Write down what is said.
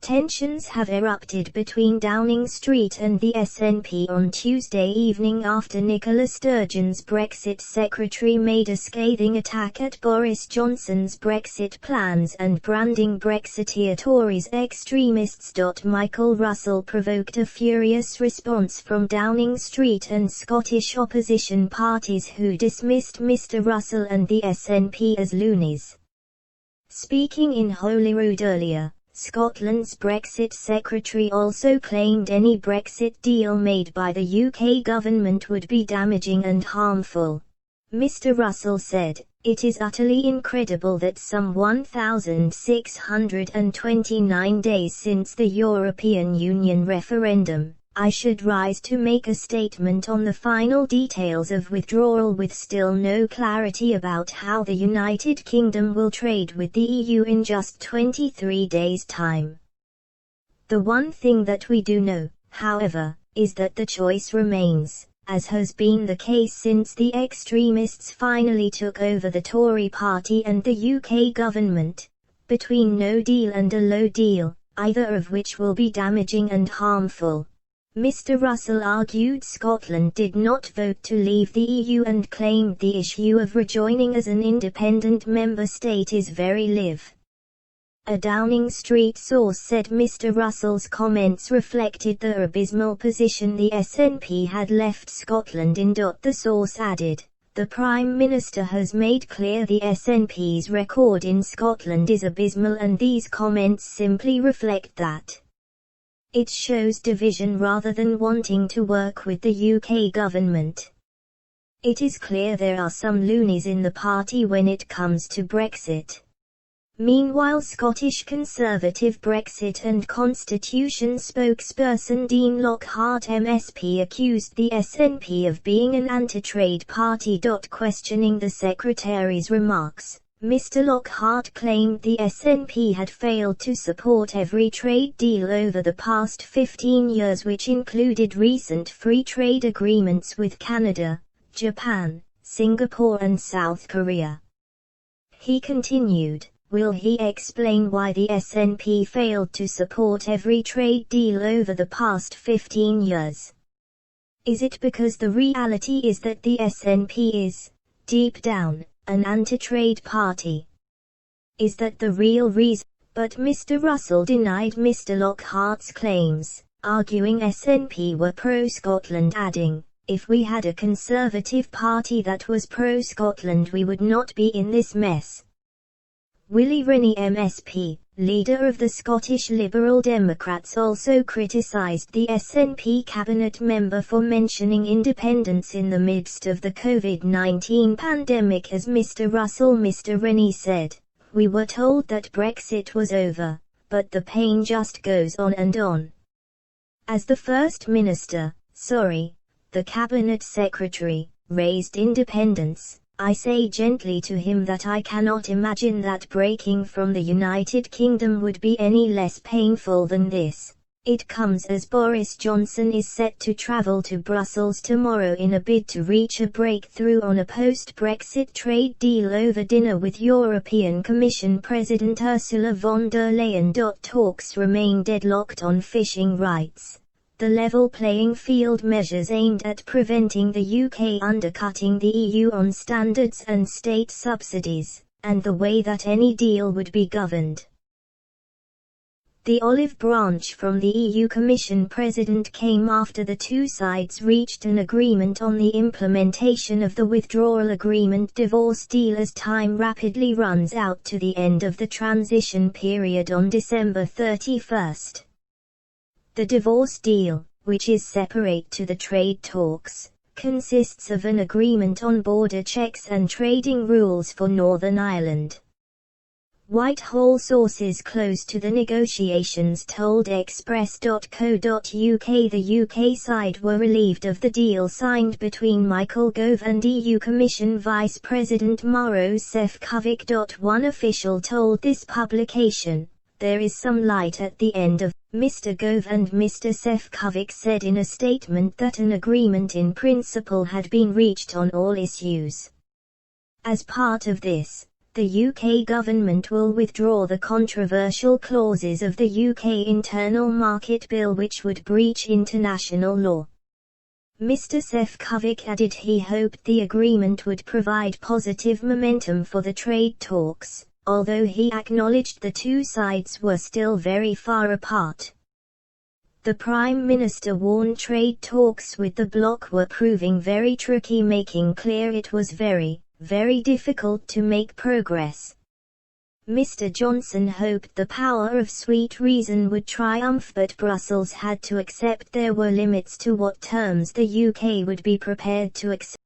Tensions have erupted between Downing Street and the SNP on Tuesday evening after Nicola Sturgeon's Brexit secretary made a scathing attack at Boris Johnson's Brexit plans and branding Brexiteer Tories extremists. Michael Russell provoked a furious response from Downing Street and Scottish opposition parties who dismissed Mr. Russell and the SNP as loonies. Speaking in Holyrood earlier, Scotland's Brexit secretary also claimed any Brexit deal made by the UK government would be damaging and harmful. Mr. Russell said, "It is utterly incredible that some 1,629 days since the European Union referendum, I should rise to make a statement on the final details of withdrawal with still no clarity about how the United Kingdom will trade with the EU in just 23 days' time. The one thing that we do know, however, is that the choice remains, as has been the case since the extremists finally took over the Tory party and the UK government, between no deal and a low deal, either of which will be damaging and harmful." Mr. Russell argued Scotland did not vote to leave the EU and claimed the issue of rejoining as an independent member state is very live. A Downing Street source said Mr. Russell's comments reflected the abysmal position the SNP had left Scotland in. The source added, "The Prime Minister has made clear the SNP's record in Scotland is abysmal and these comments simply reflect that. It shows division rather than wanting to work with the UK government. It is clear there are some loonies in the party when it comes to Brexit." Meanwhile, Scottish Conservative Brexit and Constitution spokesperson Dean Lockhart MSP accused the SNP of being an anti-trade party. Questioning the Secretary's remarks, Mr. Lockhart claimed the SNP had failed to support every trade deal over the past 15 years, which included recent free trade agreements with Canada, Japan, Singapore and South Korea. He continued, "Will he explain why the SNP failed to support every trade deal over the past 15 years? Is it because the reality is that the SNP is, deep down, an anti-trade party? Is that the real reason?" But Mr. Russell denied Mr. Lockhart's claims, arguing SNP were pro-Scotland, adding, "If we had a Conservative party that was pro-Scotland we would not be in this mess." Willie Rennie MSP, leader of the Scottish Liberal Democrats, also criticised the SNP cabinet member for mentioning independence in the midst of the COVID-19 pandemic. As Mr. Rennie said, "We were told that Brexit was over, but the pain just goes on and on." As the First Minister, the Cabinet Secretary, raised independence, I say gently to him that I cannot imagine that breaking from the United Kingdom would be any less painful than this. It comes as Boris Johnson is set to travel to Brussels tomorrow in a bid to reach a breakthrough on a post-Brexit trade deal over dinner with European Commission President Ursula von der Leyen. Talks remain deadlocked on fishing rights, the level playing field measures aimed at preventing the UK undercutting the EU on standards and state subsidies, and the way that any deal would be governed. The olive branch from the EU Commission President came after the two sides reached an agreement on the implementation of the withdrawal agreement divorce deal as time rapidly runs out to the end of the transition period on December 31. The divorce deal, which is separate to the trade talks, consists of an agreement on border checks and trading rules for Northern Ireland. Whitehall sources close to the negotiations told Express.co.uk the UK side were relieved of the deal signed between Michael Gove and EU Commission Vice President Maroš Šefčovič. One official told this publication, "There is some light at the end of." Mr. Gove and Mr. Šefčovič said in a statement that an agreement in principle had been reached on all issues. As part of this, the UK government will withdraw the controversial clauses of the UK Internal Market Bill which would breach international law. Mr. Šefčovič added he hoped the agreement would provide positive momentum for the trade talks, although he acknowledged the two sides were still very far apart. The Prime Minister warned trade talks with the bloc were proving very tricky, making clear it was very difficult to make progress. Mr. Johnson hoped the power of sweet reason would triumph, but Brussels had to accept there were limits to what terms the UK would be prepared to accept.